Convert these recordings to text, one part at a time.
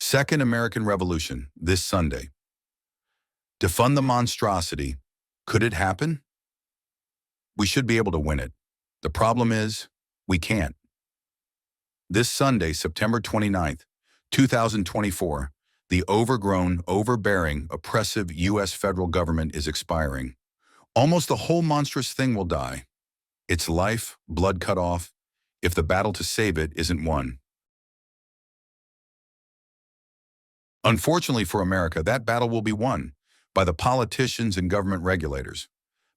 Second American Revolution, this Sunday. Defund the monstrosity. Could it happen? We should be able to win it. The problem is, we can't. This Sunday, September 29th, 2024, the overgrown, overbearing, oppressive U.S. federal government is expiring. Almost the whole monstrous thing will die. Its life, blood cut off, if the battle to save it isn't won. Unfortunately for America, that battle will be won by the politicians and government regulators.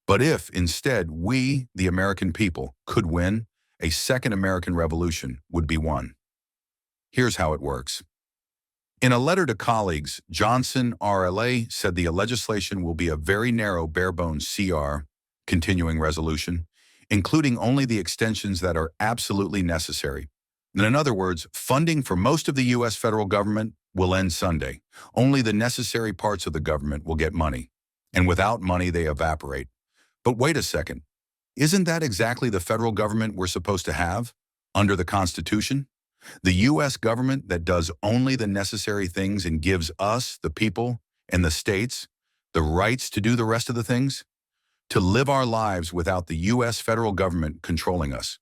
But if, instead, we, the American people, could win, a second American Revolution would be won. Here's how it works. In a letter to colleagues, Johnson, RLA, said the legislation will be a very narrow, bare-bones CR, continuing resolution, including only the extensions that are absolutely necessary. In other words, funding for most of the U.S. federal government will end Sunday. Only the necessary parts of the government will get money. And without money, they evaporate. But wait a second. Isn't that exactly the federal government we're supposed to have under the Constitution? The U.S. government that does only the necessary things and gives us, the people, and the states, the rights to do the rest of the things? To live our lives without the U.S. federal government controlling us.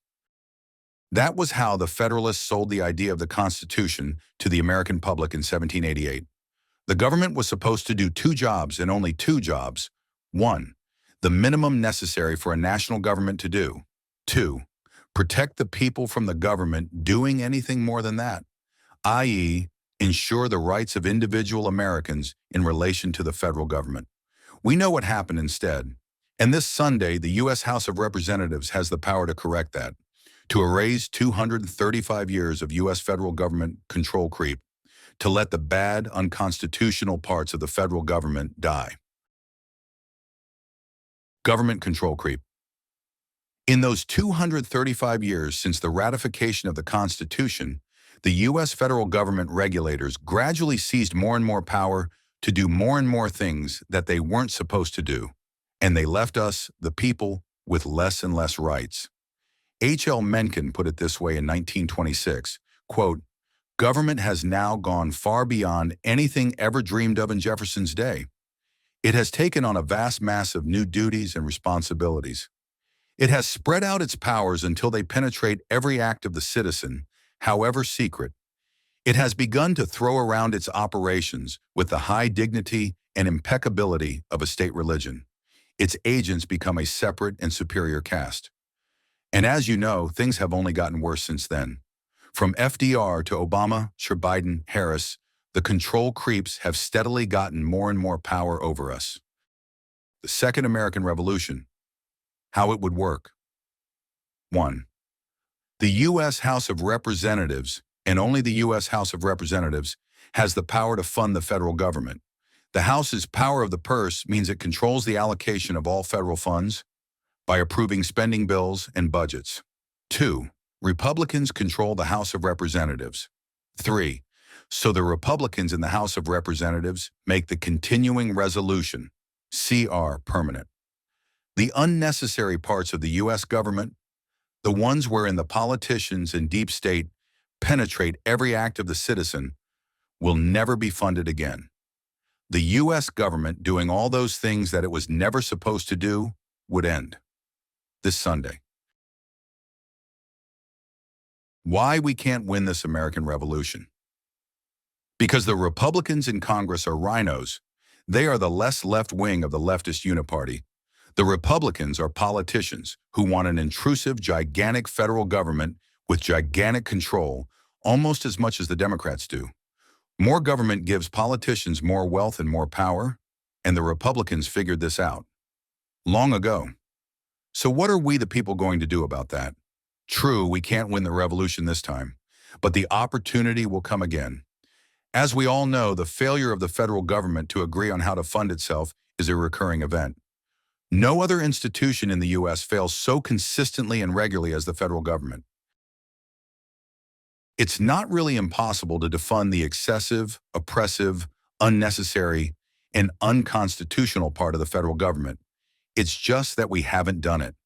That was how the Federalists sold the idea of the Constitution to the American public in 1788. The government was supposed to do two jobs and only two jobs. One, the minimum necessary for a national government to do. Two, protect the people from the government doing anything more than that, i.e., ensure the rights of individual Americans in relation to the federal government. We know what happened instead, and this Sunday, the U.S. House of Representatives has the power to correct that, to erase 235 years of U.S. federal government control creep, to let the bad, unconstitutional parts of the federal government die. Government control creep. In those 235 years since the ratification of the Constitution, the U.S. federal government regulators gradually seized more and more power to do more and more things that they weren't supposed to do, and they left us, the people, with less and less rights. H.L. Mencken put it this way in 1926, quote, "Government has now gone far beyond anything ever dreamed of in Jefferson's day. It has taken on a vast mass of new duties and responsibilities. It has spread out its powers until they penetrate every act of the citizen, however secret. It has begun to throw around its operations with the high dignity and impeccability of a state religion. Its agents become a separate and superior caste. And as you know, things have only gotten worse since then. From FDR to Obama, Biden, Harris, the control creeps have steadily gotten more and more power over us." The Second American Revolution. How it would work. 1. The U.S. House of Representatives, and only the U.S. House of Representatives, has the power to fund the federal government. The House's power of the purse means it controls the allocation of all federal funds by approving spending bills and budgets. 2. Republicans control the House of Representatives. 3. So the Republicans in the House of Representatives make the continuing resolution, CR, permanent. The unnecessary parts of the U.S. government, the ones wherein the politicians and deep state penetrate every act of the citizen, will never be funded again. The U.S. government doing all those things that it was never supposed to do would end. This Sunday. Why we can't win this American Revolution? Because the Republicans in Congress are rhinos. They are the less left wing of the leftist uniparty. The Republicans are politicians who want an intrusive, gigantic federal government with gigantic control, almost as much as the Democrats do. More government gives politicians more wealth and more power, and the Republicans figured this out long ago. So what are we, the people, going to do about that? True, we can't win the revolution this time, but the opportunity will come again. As we all know, the failure of the federal government to agree on how to fund itself is a recurring event. No other institution in the U.S. fails so consistently and regularly as the federal government. It's not really impossible to defund the excessive, oppressive, unnecessary, and unconstitutional part of the federal government. It's just that we haven't done it.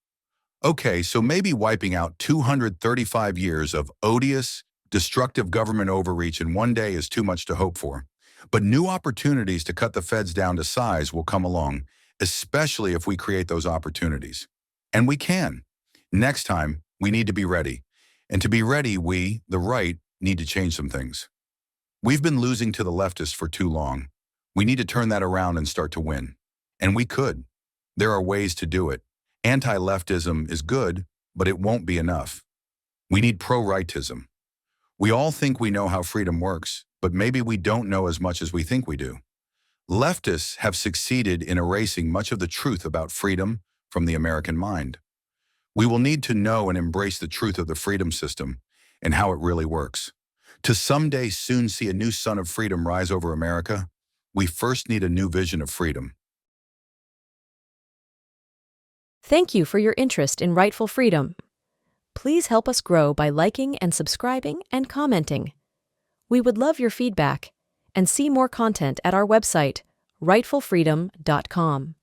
Okay, so maybe wiping out 235 years of odious, Destructive government overreach in one day is too much to hope for. But new opportunities to cut the feds down to size will come along, especially if we create those opportunities. And we can. Next time, we need to be ready. And to be ready, we, the right, need to change some things. We've been losing to the leftists for too long. We need to turn that around and start to win. And we could. There are ways to do it. Anti-leftism is good, but it won't be enough. We need pro-rightism. We all think we know how freedom works, but maybe we don't know as much as we think we do. Leftists have succeeded in erasing much of the truth about freedom from the American mind. We will need to know and embrace the truth of the freedom system and how it really works. To someday soon see a new sun of freedom rise over America, we first need a new vision of freedom. Thank you for your interest in rightful freedom. Please help us grow by liking and subscribing and commenting. We would love your feedback and see more content at our website, rightfulfreedom.com.